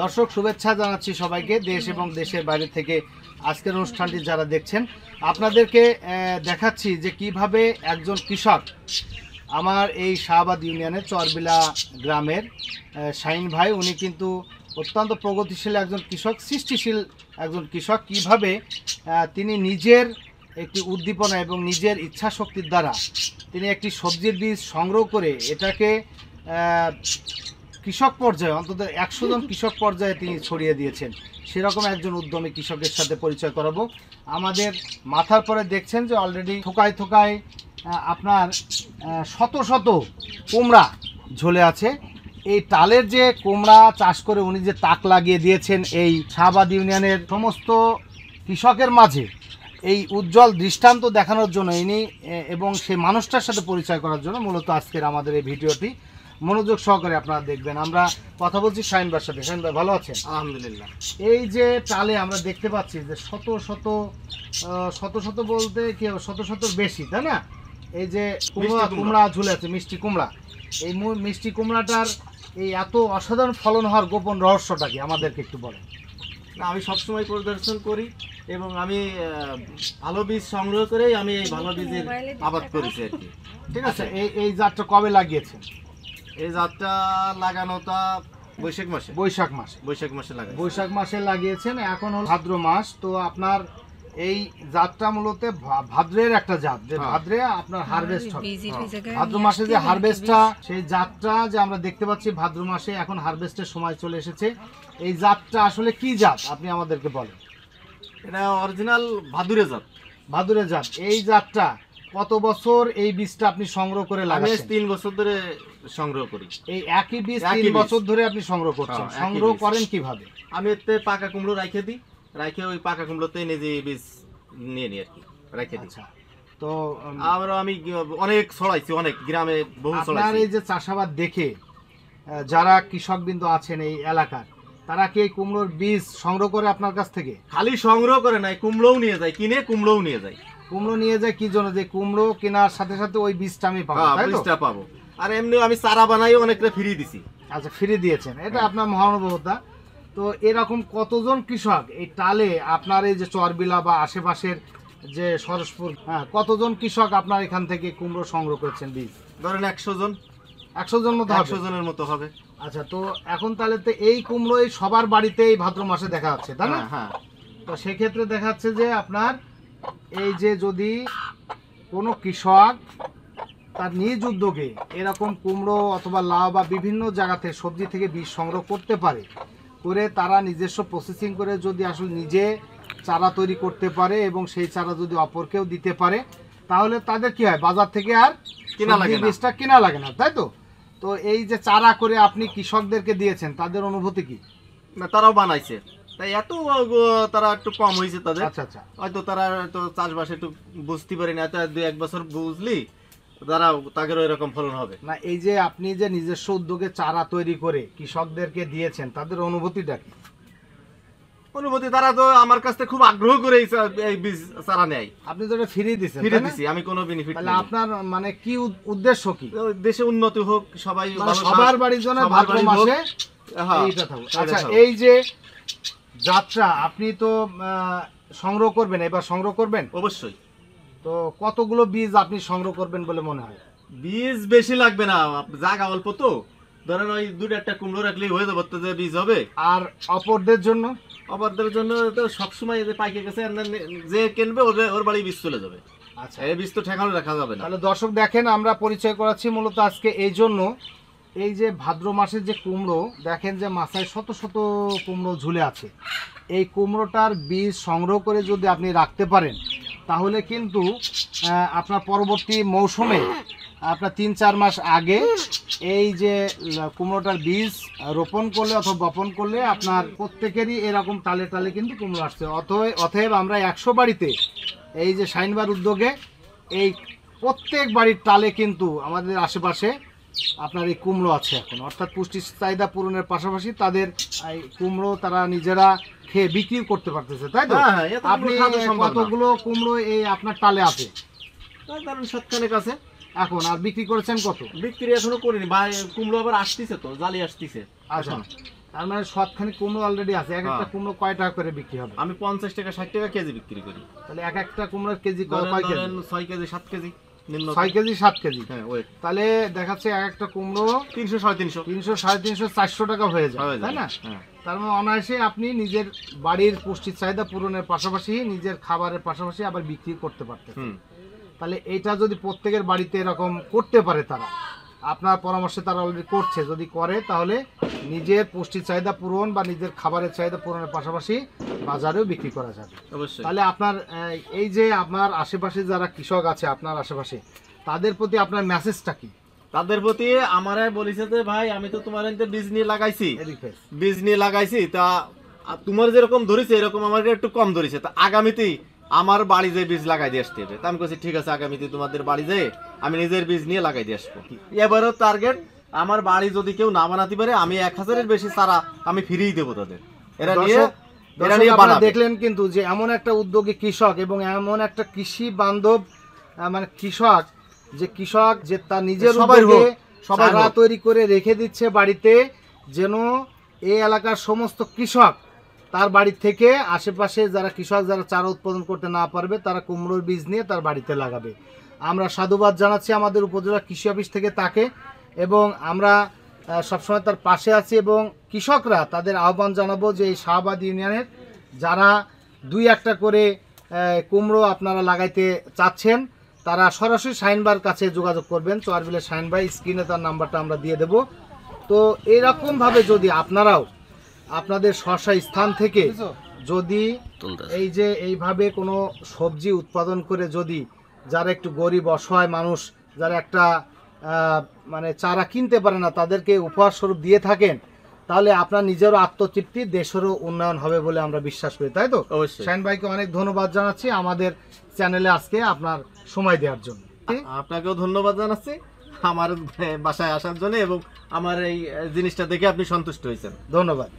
দর্শক শুভেচ্ছা জানাচ্ছি সবাইকে দেশ এবং দেশের বাইরে থেকে। আজকের অনুষ্ঠানটি যারা দেখছেন আপনাদেরকে দেখাচ্ছি যে কিভাবে একজন কৃষক আমার এই শাহবাদ ইউনিয়নের চরবিলা গ্রামের শাহিন ভাই, উনি কিন্তু অত্যন্ত প্রগতিশীল একজন কৃষক, সৃষ্টিশীল একজন কৃষক। কিভাবে তিনি নিজের একটি উদ্দীপনা এবং নিজের ইচ্ছা শক্তির দ্বারা তিনি একটি সবজির বীজ সংগ্রহ করে এটাকে কৃষক পর্যায়ে অন্তত 100 জন কৃষক পর্যায়ে তিনি ছড়িয়ে দিয়েছেন। সেরকম একজন উদ্যমী কৃষকের সাথে পরিচয় করাবো। আমাদের মাথার পরে দেখছেন যে অলরেডি থোকায় থোকায় আপনার শত শত কুমড়া ঝুলে আছে। এই টালের যে কুমড়া চাষ করে উনি যে তাক লাগিয়ে দিয়েছেন এই শাহবাদ ইউনিয়নের সমস্ত কৃষকের মাঝে, এই উজ্জ্বল দৃষ্টান্ত দেখানোর জন্য ইনি এবং সেই মানুষটার সাথে পরিচয় করার জন্য মূলত আজকের আমাদের এই ভিডিওটি মনোযোগ সহকারে আপনারা দেখবেন। আমরা কথা বলছি শাহিন ভাইয়ের সাথে। শাহিন ভাই ভালো আছেন? আলহামদুলিল্লাহ। এই যে টালে আমরা দেখতে পাচ্ছি যে শত শত বলতে কি শত শত বেশি, তাই না? এই যে কুমড়া ঝুলে আছে, মিষ্টি কুমড়া। এই মিষ্টি কুমড়াটার এই এত অসাধারণ ফলন হওয়ার গোপন রহস্যটা কি আমাদেরকে একটু বলেন। না, আমি সবসময় পরিদর্শন করি এবং আমি ভালো বীজ সংগ্রহ করেই আমি এই ভালো বীজের আবাদ করেছি আর কি। ঠিক আছে, এই জাতটা কবে লাগিয়েছেন? এই জাতটা লাগানোটা বৈশাখ মাসে বৈশাখ মাসে লাগিয়েছেন। এখন হল ভাদ্র মাস। তো আপনার এই জাতটা মূলত ভাদ্রের একটা জাত, যে ভাদ্রে আপনার হারভেস্ট হবে। ভাদ্র মাসে যে হারভেস্টটা, সেই জাতটা যে আমরা দেখতে পাচ্ছি ভাদ্র মাসে এখন হারভেস্টের সময় চলে এসেছে। এই জাতটা আসলে কি জাত আপনি আমাদেরকে বলেন। এটা অরিজিনাল ভাদুরে জাত। এই জাতটা কত বছর এই বীজটা আপনি সংগ্রহ করে লাগাচ্ছেন? 3 বছর ধরে সংগ্রহ করি। এই একই বীজ 3 বছর ধরে আপনি সংগ্রহ করছেন। সংগ্রহ করেন কিভাবে? আমি এতে পাকা কুমড়ো রাখে ওই পাকা কুমড়োতে নিজে বীজ নিয়ে নিই আর কি, রেখে দিই। তো আমি অনেক ছড়াইছি, অনেক গ্রামে বহু ছড়াইছি। আপনার এই যে চাষাবাদ দেখে যারা কৃষক বিন্দু আছেন এই এলাকার, তারা কি এই কুমড়োর বীজ সংগ্রহ করে আপনার কাছ থেকে? খালি সংগ্রহ করে নাই, কুমড়োও নিয়ে যায়, কিনে কুমড়োও নিয়ে যায়। কুমড়ো নিয়ে যায় কি জন্য? যে কুমড়ো কেনার সাথে সাথে ওই বীজটা আমি পাবো, তাই তো? বীজটা পাবো। আর এমনি আমি চারা বানাই অনেকটা ফ্রি দিছি। আচ্ছা, ফ্রি দিয়েছেন, এটা আপনার মহানুভবতা। তো এরকম কতজন কৃষক এই টালে আপনার এই যে চরবিলা বা আশেপাশের যে সরসপুর, কতজন কৃষক আপনার এখান থেকে কুমড়ো সংগ্রহ করেছেন বীজ? ধরেন 100 জন। 100 জন মতো, 100 জনের মতো হবে। আচ্ছা, তো এখন তাহলে তো এই কুমড়ো এই সবার বাড়িতেই ভাদ্র মাসে দেখা যাচ্ছে, তাই না? হ্যাঁ। তো সেক্ষেত্রে দেখা যাচ্ছে যে আপনার এই যে যদি কোনো কৃষক তার নিজ উদ্যোগে এরকম কুমড়ো অথবা লাউ বা বিভিন্ন জায়গাতে সবজি থেকে বীজ সংগ্রহ করতে পারে, করে তারা নিজস্ব প্রসেসিং করে যদি আসলে নিজে চারা তৈরি করতে পারে এবং সেই চারা যদি অপরকেও দিতে পারে, তাহলে তাদের কি হয়, বাজার থেকে আর বীজটা কেনা লাগে না, তাই তো? তো এই যে চারা করে আপনি কৃষকদেরকে দিয়েছেন, তাদের অনুভূতি কি? না, তারাও বানাইছে, তাই এত তারা একটু কম হয়েছে তাদের। আচ্ছা, হয়তো তারা তো চাষবাসে একটু বুঝতে পারি না, এত 2-1 বছর বুঝলি তারা তাদেরও এরকম ফলন হবে না। এই যে আপনি যে নিজস্ব উদ্যোগে চারা তৈরি করে কৃষকদেরকে দিয়েছেন, তাদের অনুভূতিটা কি? অনুভূতি, তারা তো আমার কাছ থেকে খুব আগ্রহ করে এই বীজ চারা নেয়। আপনি তো এটা ফ্রি দিয়েছেন? ফ্রি দিছি, আমি কোনো বেনিফিট তাহলে আপনার মানে কি উদ্দেশ্য কি? দেশে উন্নতি হোক, সবাই সবার বাড়ির জন্য ভাদ্র মাসে এইটা থাকুক। আচ্ছা, এই যে যাত্রা আপনি তো সংগ্রহ করবেন, এবার সংগ্রহ করবেন অবশ্যই। তো কতগুলো বীজ আপনি সংগ্রহ করবেন বলে মনে হয়? বীজ বেশি লাগবে না, জায়গা অল্প তো। ধরেন ওই 2-1টা কুমড়ো রাখলেই হয়ে যাবে, তো বীজ হবে। আর অপরদের জন্য তো সবসময় পাইকে গেছে, যে কিনবে ওর বাড়ি বীজ চলে যাবে। আচ্ছা, এই বীজ তো ঠেকানো রাখা যাবে না। তাহলে দর্শক দেখেন, আমরা পরিচয় করাচ্ছি মূলত আজকে এই জন্য। এই যে ভাদ্র মাসের যে কুমড়ো, দেখেন যে মাথায় শত শত কুমড়ো ঝুলে আছে। এই কুমড়োটার বীজ সংগ্রহ করে যদি আপনি রাখতে পারেন, তাহলে কিন্তু আপনার পরবর্তী মৌসুমে আপনার 3-4 মাস আগে এই যে কুমড়োটার বীজ রোপণ করলে অথবা বপন করলে আপনার প্রত্যেকেরই এরকম টালে টালে কিন্তু কুমড়ো আসছে। অতএব আমরা 100 বাড়িতে এই যে শাহিনবার উদ্যোগে এই প্রত্যেক বাড়ির টালে কিন্তু আমাদের আশেপাশে আপনার এই কুমড়ো আছে এখন। অর্থাৎ পুষ্টি চাহিদা পূরণের পাশাপাশি তাদের এই কুমড়ো তারা নিজেরা খেয়ে বিক্রি করতে পারতেছে, তাই তো? আপনি কতগুলো কুমড়ো এই আপনার টালে আছে? ধরেন 7খানেক আছে এখন। আর বিক্রি করেছেন কত? বিক্রি এখনো করিনি, কুমড়ো আবার আসতেছে, তো জালি আসতেছে। আচ্ছা, তার মানে সবখানে কুমড়ো অলরেডি আছে। এক একটা হ্যাঁ। কুমড়ো কয় টাকা করে বিক্রি হবে? আমি 50 টাকা 60 টাকা কেজি বিক্রি করি। তাহলে এক একটা কুমড়োর কেজি কয় কেজি? 6 কেজি 7 কেজি নিম্ন। 6 কেজি 7 কেজি। হ্যাঁ ওই তাহলে দেখাচ্ছে এক একটা কুমড়ো 300 350 300 350 400 টাকা হয়ে যায়, তাই না? হ্যাঁ তার মানে অনায়াসে আপনি নিজের বাড়ির পুষ্টির চাহিদা পূরণের পাশাপাশি নিজের খাবারের পাশাপাশি আবার বিক্রি করতে পারতেন। হুম। তাহলে এটা যদি প্রত্যেকের বাড়িতে এরকম করতে পারে, তারা আপনার পরামর্শে তারা অলরেডি করছে, যদি করে তাহলে নিজের পুষ্টির চাহিদা পূরণ বা নিজের খাবারের চাহিদা পূরণের পাশাপাশি বাজারেও বিক্রি করা যাবে। অবশ্যই। তাহলে আপনার এই যে আপনার আশেপাশে যারা কৃষক আছে আপনার আশেপাশে, তাদের প্রতি আপনার মেসেজটা কি? তাদের প্রতি আমারে বলেছে যে ভাই আমি তো তোমার এতে বীজ নিয়ে লাগাইছি, এদিকে বীজ নিয়ে লাগাইছি, তা তোমার যেরকম ধরেছে এরকম আমার একটু কম ধরেছে, তা আগামীতে আমার বাড়ি যে বীজ লাগাই দিয়ে আসতে হবে। তা আমি বলছি ঠিক আছে, আগামীতে তোমাদের বাড়ি যেয়ে আমি নিজের বীজ নিয়ে লাগাই দিয়ে আসবো। এবারও টার্গেট আমার বাড়ি যদি কেউ না বানাতে পারে আমি 1000-এর বেশি চারা আমি ফ্রিই দেবো তাদের। এরা নিয়ে আপনারা দেখলেন কিন্তু যে এমন একটা উদ্যোগী কৃষক এবং এমন একটা কৃষি বান্ধব মানে কৃষক যে তার নিজের উদ্যোগে চারা তৈরি করে রেখে দিচ্ছে বাড়িতে, যেন এই এলাকার সমস্ত কৃষক তার বাড়ি থেকে আশেপাশে যারা কৃষক যারা চারা উৎপাদন করতে না পারবে তারা কুমড়োর বীজ নিয়ে তার বাড়িতে লাগাবে। আমরা সাধুবাদ জানাচ্ছি আমাদের উপজেলা কৃষি অফিস থেকে তাকে, এবং আমরা সবসময় তার পাশে আছি, এবং কৃষকরা তাদের আহ্বান জানাবো যে এই শাহবাদ ইউনিয়নের যারা 2-1টা করে কুমড়ো আপনারা লাগাইতে চাচ্ছেন তারা সরাসরি শাহিনবার কাছে যোগাযোগ করবেন। চরবিলের শাহিন ভাই, স্ক্রিনে তার নাম্বারটা আমরা দিয়ে দেব। তো এইরকমভাবে যদি আপনারাও আপনাদের স্ব স্থান থেকে যদি এই যে এইভাবে কোনো সবজি উৎপাদন করে যদি যারা একটু গরিব অসহায় মানুষ যারা একটা মানে চারা কিনতে পারে না তাদেরকে উপহার স্বরূপ দিয়ে থাকেন, তাহলে আপনার নিজেরও আত্মতৃপ্তি, দেশেরও উন্নয়ন হবে বলে আমরা বিশ্বাস করি, তাই তো? অবশ্যই। শাহিন ভাইকে অনেক ধন্যবাদ জানাচ্ছি আমাদের চ্যানেলে আজকে আপনার সময় দেওয়ার জন্য। আপনাকেও ধন্যবাদ জানাচ্ছি আমার বাসায় আসার জন্য এবং আমার এই জিনিসটা দেখে আপনি সন্তুষ্ট হয়েছেন। ধন্যবাদ।